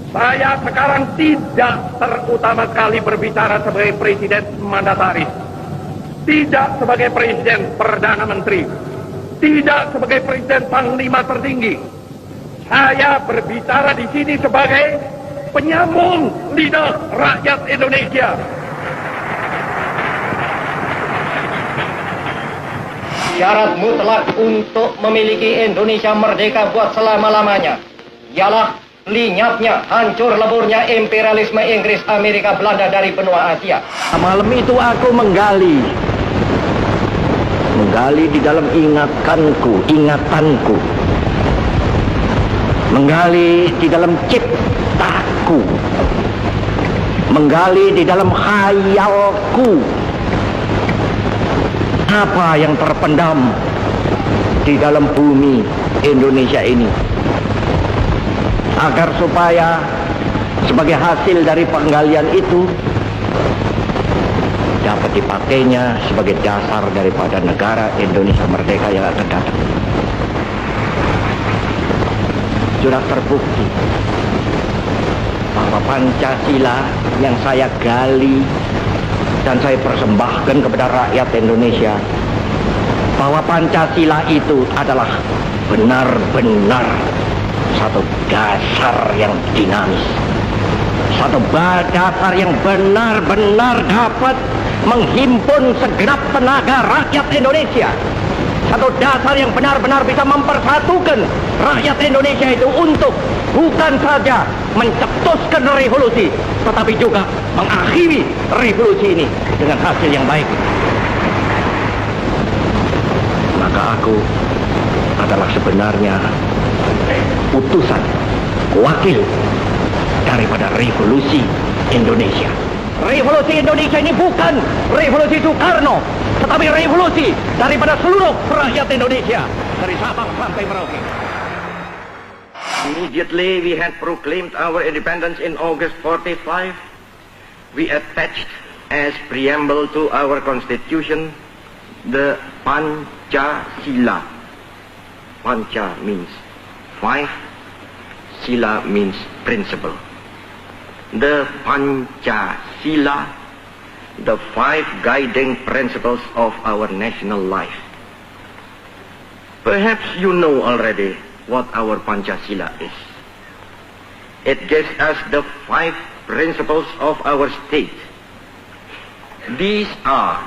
Saya sekarang tidak terutama sekali berbicara sebagai presiden mandataris, tidak sebagai presiden perdana menteri, tidak sebagai presiden panglima tertinggi. Saya berbicara di sini sebagai penyambung lidah rakyat Indonesia. Syarat mutlak untuk memiliki Indonesia merdeka buat selama-lamanya ialah lenyapnya, hancur leburnya imperialisme Inggris, Amerika, Belanda dari benua Asia. Malam itu aku menggali di dalam ingatanku, menggali di dalam ciptaku, menggali di dalam khayalku, apa yang terpendam di dalam bumi Indonesia ini, agar supaya sebagai hasil dari penggalian itu dapat dipakainya sebagai dasar daripada negara Indonesia merdeka yang akan datang. Sudah terbukti bahwa Pancasila yang saya gali dan saya persembahkan kepada rakyat Indonesia, bahwa Pancasila itu adalah benar-benar satu dasar yang dinamis, satu dasar yang benar-benar dapat menghimpun segenap tenaga rakyat Indonesia, satu dasar yang benar-benar bisa mempersatukan rakyat Indonesia itu untuk bukan saja mencetuskan revolusi, tetapi juga mengakhiri revolusi ini dengan hasil yang baik. Maka aku adalah sebenarnya utusan, wakil daripada revolusi Indonesia. Revolusi Indonesia ini bukan revolusi Soekarno, tetapi revolusi daripada seluruh rakyat Indonesia, dari Sabang sampai Merauke. Immediately we had proclaimed our independence in August 45. We attached as preamble to our constitution the Pancasila. Panca means five, Sila means principle. The Pancasila, the five guiding principles of our national life. Perhaps you know already what our Pancasila is. It gives us the five principles of our state. These are: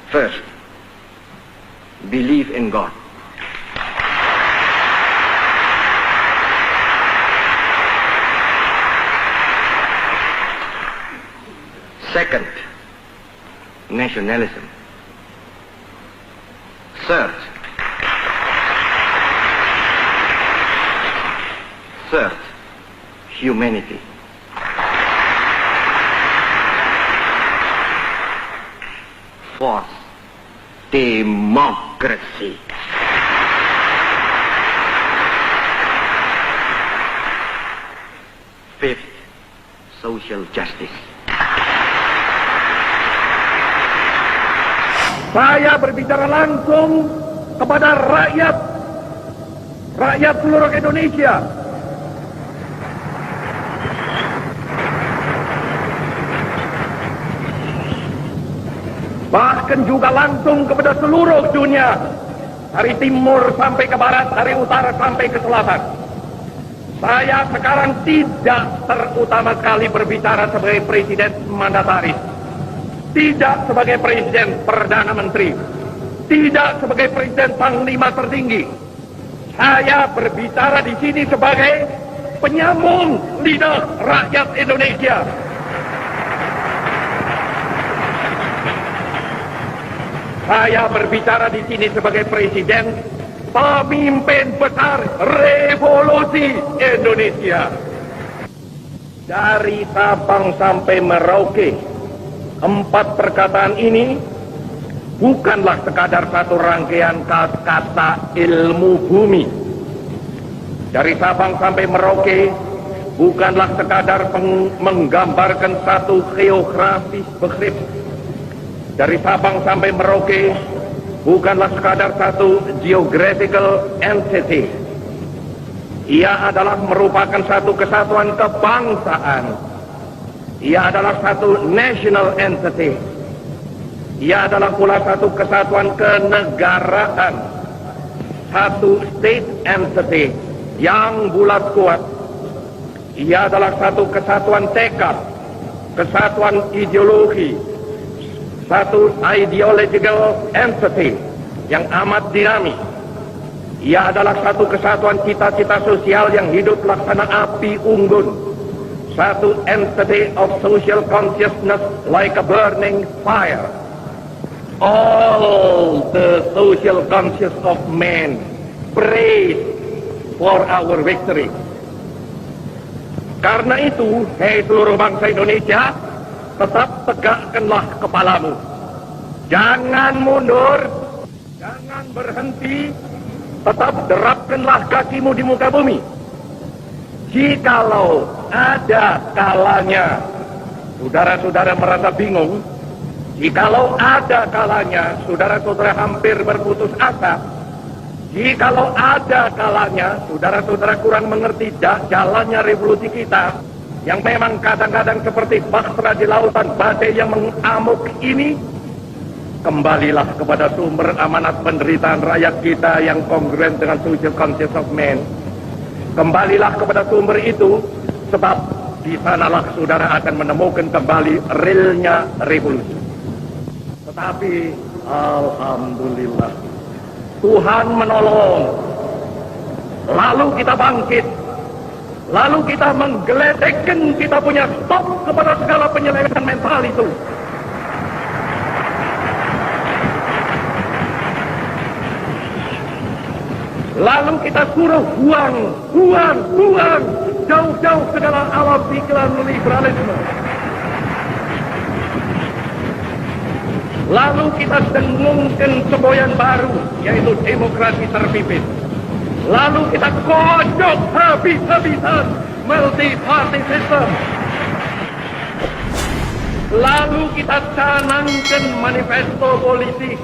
first, believe in God. Second, nationalism. Third, humanity. Fourth, democracy. Fifth, social justice. Saya berbicara langsung kepada rakyat seluruh Indonesia. Bahkan juga langsung kepada seluruh dunia, dari timur sampai ke barat, dari utara sampai ke selatan. Saya sekarang tidak terutama sekali berbicara sebagai presiden mandataris, tidak sebagai presiden perdana menteri, tidak sebagai presiden panglima tertinggi. Saya berbicara di sini sebagai penyambung lidah rakyat Indonesia. Saya berbicara di sini sebagai presiden pemimpin besar revolusi Indonesia. Dari Sabang sampai Merauke, 4 perkataan ini bukanlah sekadar satu rangkaian kata ilmu bumi. Dari Sabang sampai Merauke bukanlah sekadar menggambarkan satu geografis begrip. Dari Sabang sampai Merauke bukanlah sekadar satu geographical entity. Ia adalah merupakan satu kesatuan kebangsaan. Ia adalah satu national entity. Ia adalah pula satu kesatuan kenegaraan. Satu state entity yang bulat kuat. Ia adalah satu kesatuan tekad, kesatuan ideologi, satu ideological entity yang amat dinamis. Ia adalah satu kesatuan cita-cita sosial yang hidup laksana api unggun. Satu entity of social consciousness like a burning fire. All the social conscious of men praise for our victory. Karena itu, hei seluruh bangsa Indonesia, tetap tegakkanlah kepalamu. Jangan mundur, jangan berhenti, tetap derapkanlah kakimu di muka bumi. Jikalau ada kalanya saudara-saudara merasa bingung, jikalau ada kalanya saudara-saudara hampir berputus asa, jikalau ada kalanya saudara-saudara kurang mengerti jalannya revolusi kita, yang memang kadang-kadang seperti bahtera di lautan badai yang mengamuk ini, kembalilah kepada sumber amanat penderitaan rakyat kita yang kongruen dengan social conscious of man. Kembalilah kepada sumber itu, sebab di sanalah saudara akan menemukan kembali realnya revolusi. Tetapi alhamdulillah, Tuhan menolong. Lalu kita bangkit. Lalu kita menggeledekan kita punya stop kepada segala penyelewengan mental itu. Lalu kita suruh buang jauh-jauh segala alam pikiran liberalisme. Lalu kita dengungkan semboyan baru, yaitu demokrasi terpimpin. Lalu kita kocok habis-habisan multi-party system. Lalu kita canangkan manifesto politik.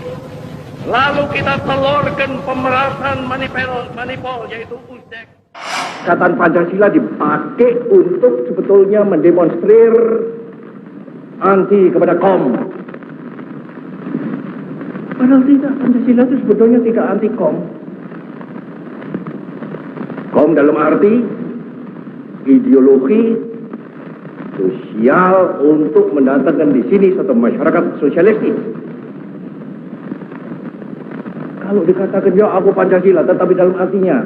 Lalu kita telurkan pemerasan manipul, yaitu USDEK. Ikatan Pancasila dipakai untuk sebetulnya mendemonstrir anti kepada KOM. Padahal tidak, Pancasila itu sebetulnya tidak anti KOM. KOM dalam arti ideologi sosial untuk mendatangkan di sini satu masyarakat sosialistis. Kalau dikatakan ya aku Pancasila, tetapi dalam artinya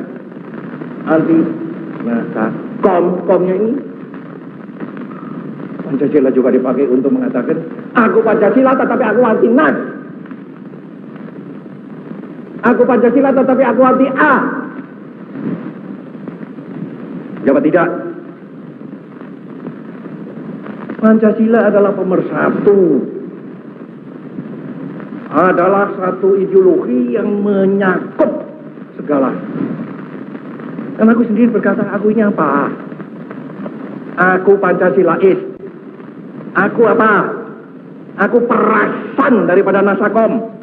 anti nyata komnya ini, Pancasila juga dipakai untuk mengatakan aku Pancasila tetapi aku anti NAS, aku Pancasila tetapi aku anti A. Jawab tidak. Pancasila adalah pemersatu, adalah satu ideologi yang menyakup segala. Dan aku sendiri berkata, aku ini apa? Aku Pancasilais. Aku apa? Aku perasan daripada Nasakom.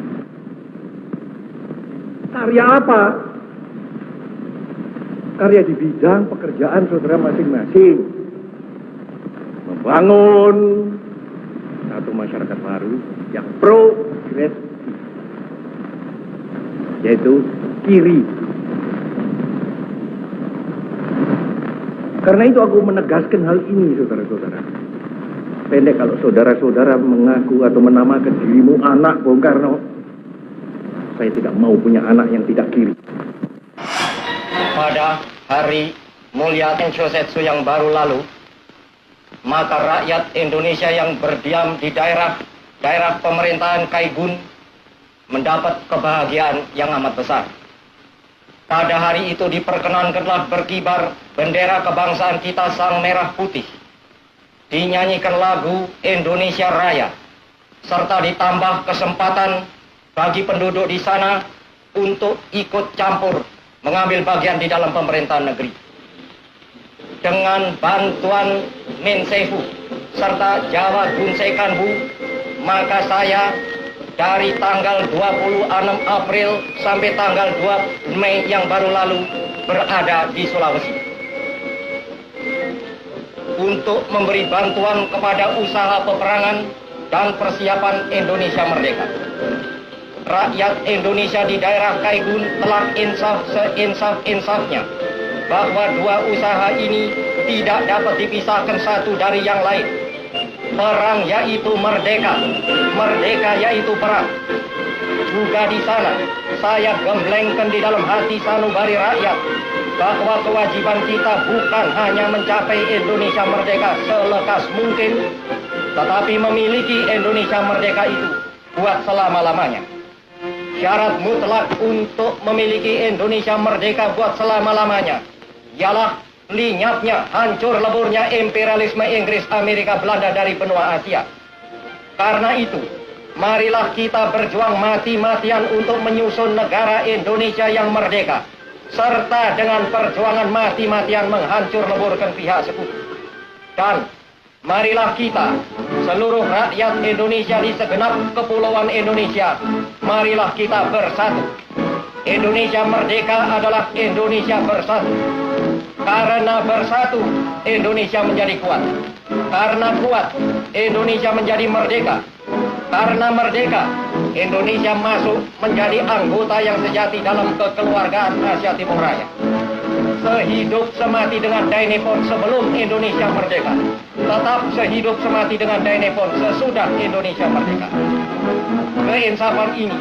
Karya apa? Karya di bidang pekerjaan saudara masing-masing. Membangun satu masyarakat baru yang progresif, yaitu kiri. Karena itu aku menegaskan hal ini, saudara-saudara. Pendek kalau saudara-saudara mengaku atau menamakan dirimu anak Bung Karno. Saya tidak mau punya anak yang tidak kiri. Pada hari mulia Tenshosetsu yang baru lalu, maka rakyat Indonesia yang berdiam di daerah pemerintahan Kaigun mendapat kebahagiaan yang amat besar. Pada hari itu diperkenankanlah berkibar bendera kebangsaan kita sang merah putih. Dinyanyikan lagu Indonesia Raya, serta ditambah kesempatan bagi penduduk di sana untuk ikut campur mengambil bagian di dalam pemerintahan negeri. Dengan bantuan Mensefu serta Jawa Gunsekanbu, maka saya dari tanggal 26 April sampai tanggal 2 Mei yang baru lalu berada di Sulawesi untuk memberi bantuan kepada usaha peperangan dan persiapan Indonesia merdeka. Rakyat Indonesia di daerah Kaigun telah insaf seinsaf-insafnya bahwa dua usaha ini tidak dapat dipisahkan satu dari yang lain. Perang yaitu merdeka, merdeka yaitu perang. Juga di sana, saya gemblengkan di dalam hati sanubari rakyat bahwa kewajiban kita bukan hanya mencapai Indonesia merdeka selekas mungkin, tetapi memiliki Indonesia merdeka itu buat selama-lamanya. Syarat mutlak untuk memiliki Indonesia merdeka buat selama-lamanya ialah lenyapnya, hancur leburnya imperialisme Inggris, Amerika, Belanda dari benua Asia. Karena itu, marilah kita berjuang mati-matian untuk menyusun negara Indonesia yang merdeka, serta dengan perjuangan mati-matian menghancur leburkan pihak sekutu. Dan marilah kita, seluruh rakyat Indonesia di segenap kepulauan Indonesia, marilah kita bersatu. Indonesia merdeka adalah Indonesia bersatu. Karena bersatu, Indonesia menjadi kuat. Karena kuat, Indonesia menjadi merdeka. Karena merdeka, Indonesia masuk menjadi anggota yang sejati dalam kekeluargaan Asia Timur Raya. Sehidup semati dengan Dainipon sebelum Indonesia merdeka, tetap sehidup semati dengan Dainipon sesudah Indonesia merdeka. Keinsafan ini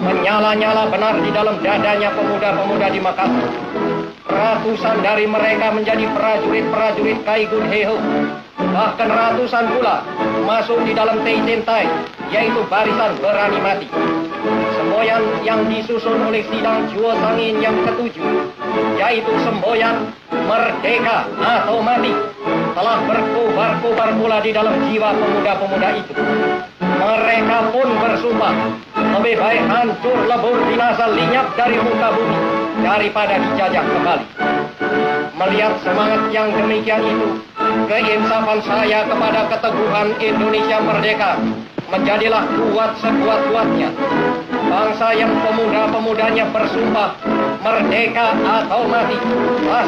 menyala-nyala benar di dalam dadanya pemuda-pemuda di Makassar. Ratusan dari mereka menjadi prajurit-prajurit Kaigun Heho. Bahkan ratusan pula masuk di dalam Teitintai, yaitu barisan berani mati. Semboyan yang disusun oleh sidang Juo Sangin yang ketujuh, yaitu semboyan merdeka atau mati, telah berkobar-kobar pula di dalam jiwa pemuda-pemuda itu. Mereka pun bersumpah, lebih baik hancur lebur binasa lenyap dari muka bumi daripada dijajah kembali. Melihat semangat yang demikian itu, keinsafan saya kepada keteguhan Indonesia merdeka menjadilah kuat sekuat-kuatnya. Bangsa yang pemuda-pemudanya bersumpah merdeka atau mati.